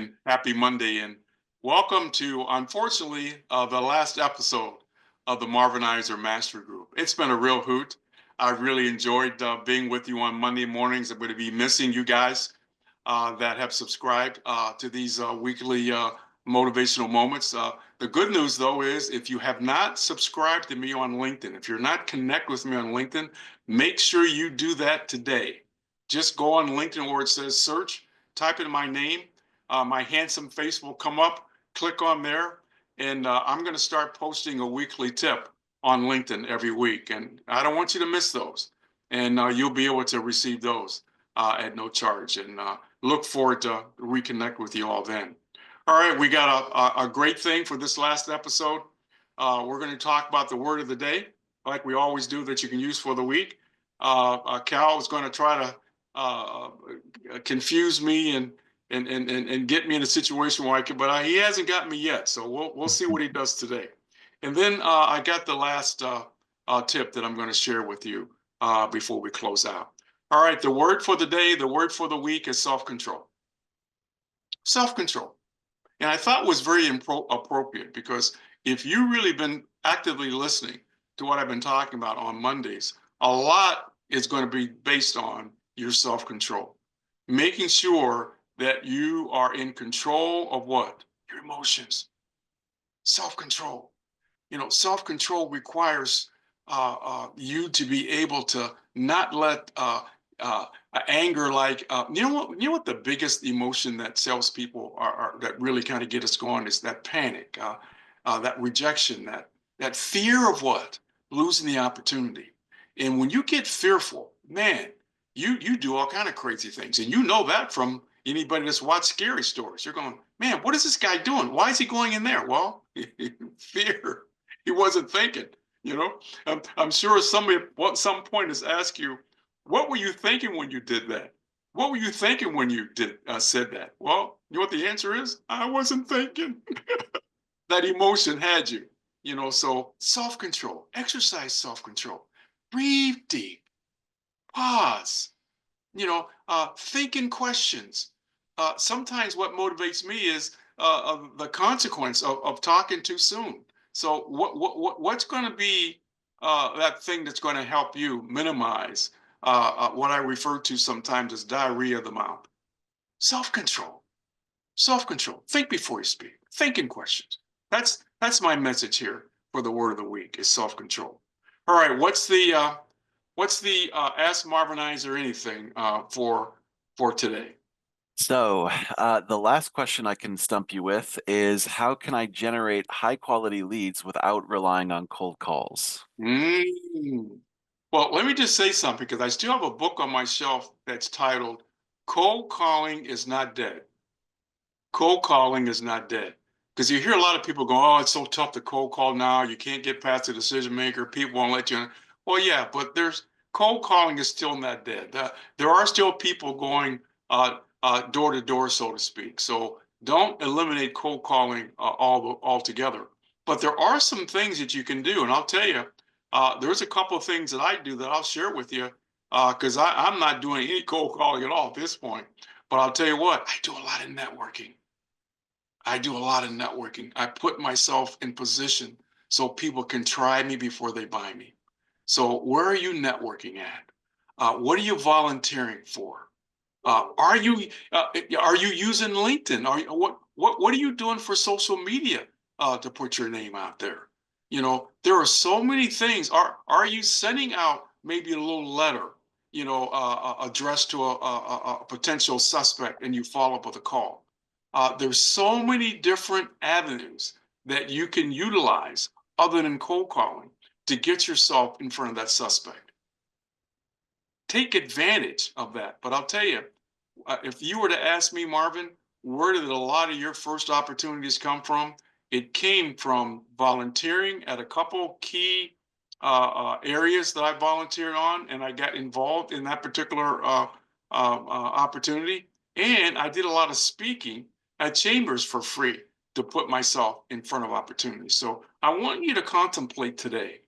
and happy Monday. And welcome to, unfortunately, the last episode of the Marvinizer Master Group. It's been a real hoot. I've really enjoyed being with you on Monday mornings. I'm going to be missing you guys that have subscribed to these weekly motivational moments. The good news, though, is if you have not subscribed to me on LinkedIn, if you're not connected with me on LinkedIn, make sure you do that today. Just go on LinkedIn where it says search, type in my name. My handsome face will come up. Click on there, and I'm going to start posting a weekly tip on LinkedIn every week. And I don't want you to miss those. And you'll be able to receive those at no charge. And look forward to reconnect with you all then. All right, we got a great thing for this last episode. We're going to talk about the word of the day, like we always do, that you can use for the week. Cal is going to try to confuse me and get me in a situation where I can, but he hasn't got me yet. So we'll see what he does today. And then I got the last tip that I'm going to share with you before we close out. All right, the word for the day, the word for the week is self-control. Self-control. And I thought was very appropriate because if you've really been actively listening to what I've been talking about on Mondays, a lot is going to be based on your self-control. Making sure that you are in control of what? Your emotions. Self-control. Self-control requires you to be able to not let anger, you know what the biggest emotion that salespeople are that really kind of get us going is that panic, that rejection, that fear of what? Losing the opportunity. And when you get fearful, man, you do all kind of crazy things. And you know that from anybody that's watched scary stories. You're going, man, what is this guy doing? Why is he going in there? Well, fear. He wasn't thinking, you know. I'm sure somebody at some point has asked you, what were you thinking when you did that? What were you thinking when you said that? Well, you know what the answer is? I wasn't thinking. That emotion had you, so self-control, exercise self-control, breathe deep, pause, thinking questions. Sometimes what motivates me is the consequence of talking too soon. So what's going to be that thing that's going to help you minimize what I refer to sometimes as diarrhea of the mouth? Self-control. Self-control. Think before you speak. Thinking questions. That's my message here for the word of the week is self-control. All right, what's the Ask Marvinizer anything for today? So, the last question I can stump you with is how can I generate high quality leads without relying on cold calls? Well, let me just say something because I still have a book on my shelf that's titled Cold Calling is Not Dead. Cold calling is not dead. Because you hear a lot of people go, oh, it's so tough to cold call now. You can't get past the decision maker. People won't let you in. Well, yeah, but cold calling is still not dead. There are still people going door to door, so to speak. So don't eliminate cold calling altogether. But there are some things that you can do. And I'll tell you, there's a couple of things that I do that I'll share with you because I'm not doing any cold calling at all at this point. But I'll tell you what, I do a lot of networking. I put myself in position so people can try me before they buy me. So where are you networking at? What are you volunteering for? Are you using LinkedIn? What are you doing for social media to put your name out there? There are so many things. Are you sending out maybe a little letter, addressed to a potential suspect, and you follow up with a call? There's so many different avenues that you can utilize other than cold calling to get yourself in front of that suspect. Take advantage of that. But I'll tell you, if you were to ask me, Marvin, where did a lot of your first opportunities come from? It came from volunteering at a couple key areas that I volunteered on, and I got involved in that particular opportunity. And I did a lot of speaking at chambers for free to put myself in front of opportunities. So I want you to contemplate today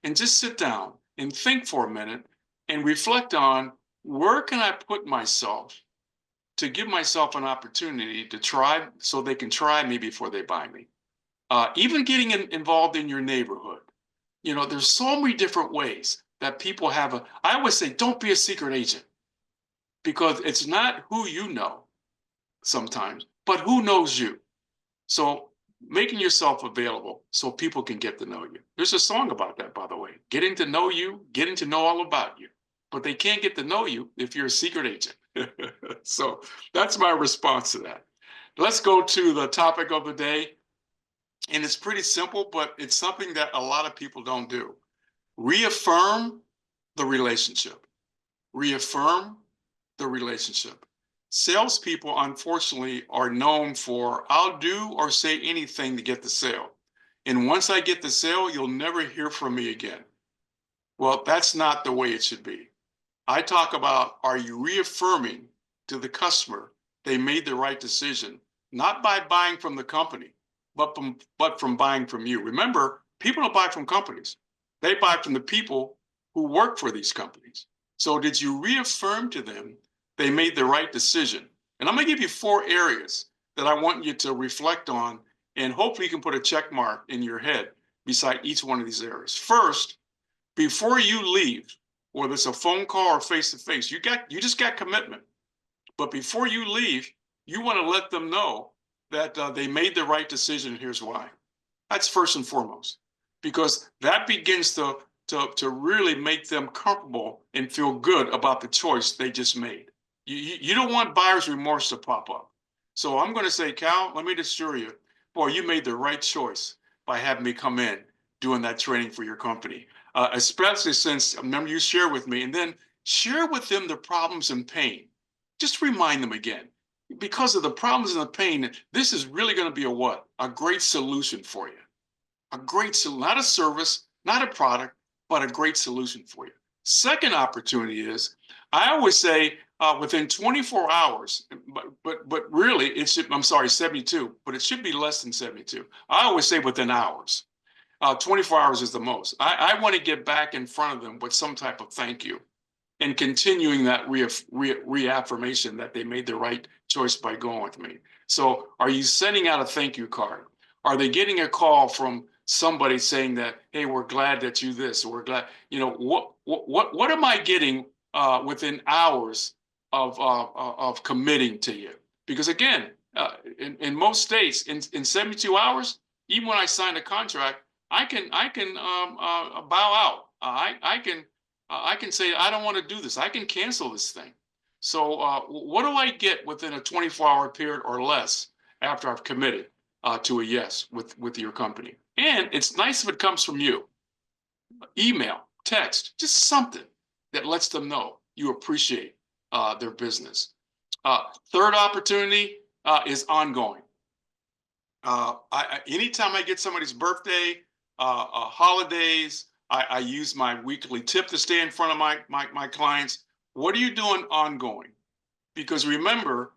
and just sit down and think for a minute and reflect on where can I put myself to give myself an opportunity to try so they can try me before they buy me. Even getting involved in your neighborhood. There's so many different ways that people have I always say, don't be a secret agent, because it's not who you know sometimes, but who knows you. So making yourself available so people can get to know you. There's a song about that, by the way. Getting to know you, getting to know all about you. But they can't get to know you if you're a secret agent. So that's my response to that. Let's go to the topic of the day. And it's pretty simple, but it's something that a lot of people don't do. Reaffirm the relationship. Reaffirm the relationship. Salespeople, unfortunately, are known for, I'll do or say anything to get the sale. And once I get the sale, you'll never hear from me again. Well, that's not the way it should be. I talk about, are you reaffirming to the customer they made the right decision, not by buying from the company, but from buying from you. Remember, people don't buy from companies. They buy from the people who work for these companies. So did you reaffirm to them they made the right decision? And I'm going to give you 4 areas that I want you to reflect on, and hopefully you can put a check mark in your head beside each one of these areas. First, before you leave, whether it's a phone call or face-to-face, you just got commitment. But before you leave, you want to let them know that they made the right decision, and here's why. That's first and foremost, because that begins to really make them comfortable and feel good about the choice they just made. You don't want buyer's remorse to pop up. So I'm going to say, Cal, let me assure you, boy, you made the right choice by having me come in doing that training for your company, especially since, remember, you share with me, and then share with them the problems and pain. Just remind them again, because of the problems and the pain, this is really going to be a what? A great solution for you. A great solution, not a service, not a product, but a great solution for you. Second opportunity is, I always say within 24 hours, but really it should, I'm sorry, 72, but it should be less than 72. I always say within hours. 24 hours is the most. I want to get back in front of them with some type of thank you, and continuing that reaffirmation that they made the right choice by going with me. So are you sending out a thank you card? Are they getting a call from somebody saying that, hey, we're glad that you this, or we're glad, what am I getting within hours of committing to you? Because again, in most states, in 72 hours, even when I sign a contract, I can bow out. I can say, I don't want to do this. I can cancel this thing. So what do I get within a 24-hour period or less after I've committed to a yes with your company? And it's nice if it comes from you. Email, text, just something that lets them know you appreciate their business. Third opportunity is ongoing. Anytime I get somebody's birthday, holidays, I use my weekly tip to stay in front of my clients. What are you doing ongoing? Because remember,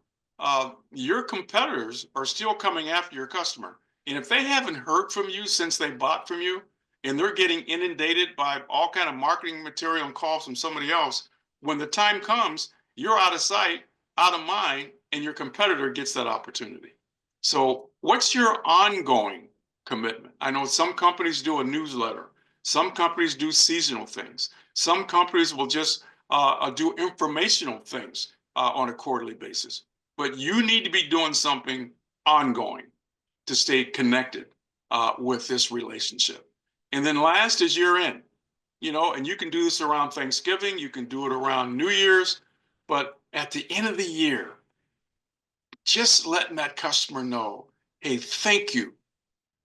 your competitors are still coming after your customer. And if they haven't heard from you since they bought from you, and they're getting inundated by all kind of marketing material and calls from somebody else, when the time comes, you're out of sight, out of mind, and your competitor gets that opportunity. So what's your ongoing commitment? I know some companies do a newsletter. Some companies do seasonal things. Some companies will just do informational things on a quarterly basis. But you need to be doing something ongoing to stay connected with this relationship. And then last is year end, and you can do this around Thanksgiving, you can do it around New Year's, but at the end of the year, just letting that customer know, hey, thank you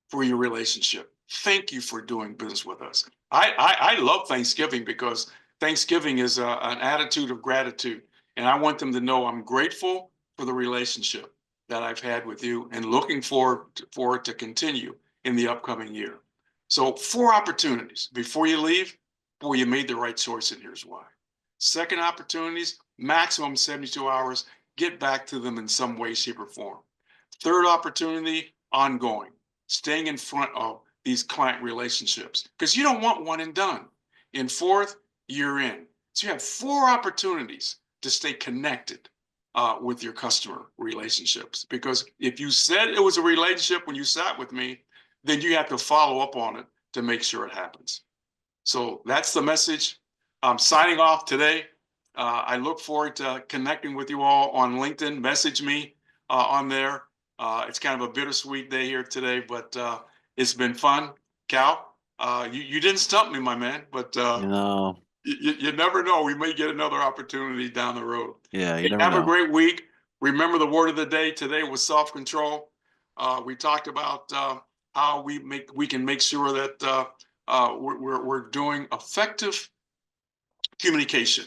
for your relationship. Thank you for doing business with us. I love Thanksgiving because Thanksgiving is an attitude of gratitude. And I want them to know I'm grateful for the relationship that I've had with you and looking forward for it to continue in the upcoming year. So 4 opportunities before you leave. Boy, you made the right choice, and here's why. Second opportunities, maximum 72 hours, get back to them in some way, shape, or form. Third opportunity, ongoing, staying in front of these client relationships, because you don't want one and done. And fourth, year in. So you have 4 opportunities to stay connected with your customer relationships. Because if you said it was a relationship when you sat with me, then you have to follow up on it to make sure it happens. So that's the message. I'm signing off today. I look forward to connecting with you all on LinkedIn. Message me on there. It's kind of a bittersweet day here today, but it's been fun. Cal, you didn't stump me, my man, but No, you never know. We may get another opportunity down the road. yeah, you Hey, never have a know. great week. Remember the word of the day today was self-control. We talked about how we can make sure that we're doing effective communication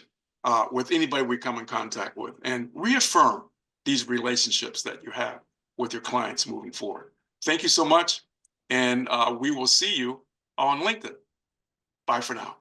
with anybody we come in contact with, and reaffirm these relationships that you have with your clients moving forward. Thank you so much, and we will see you on LinkedIn. Bye for now.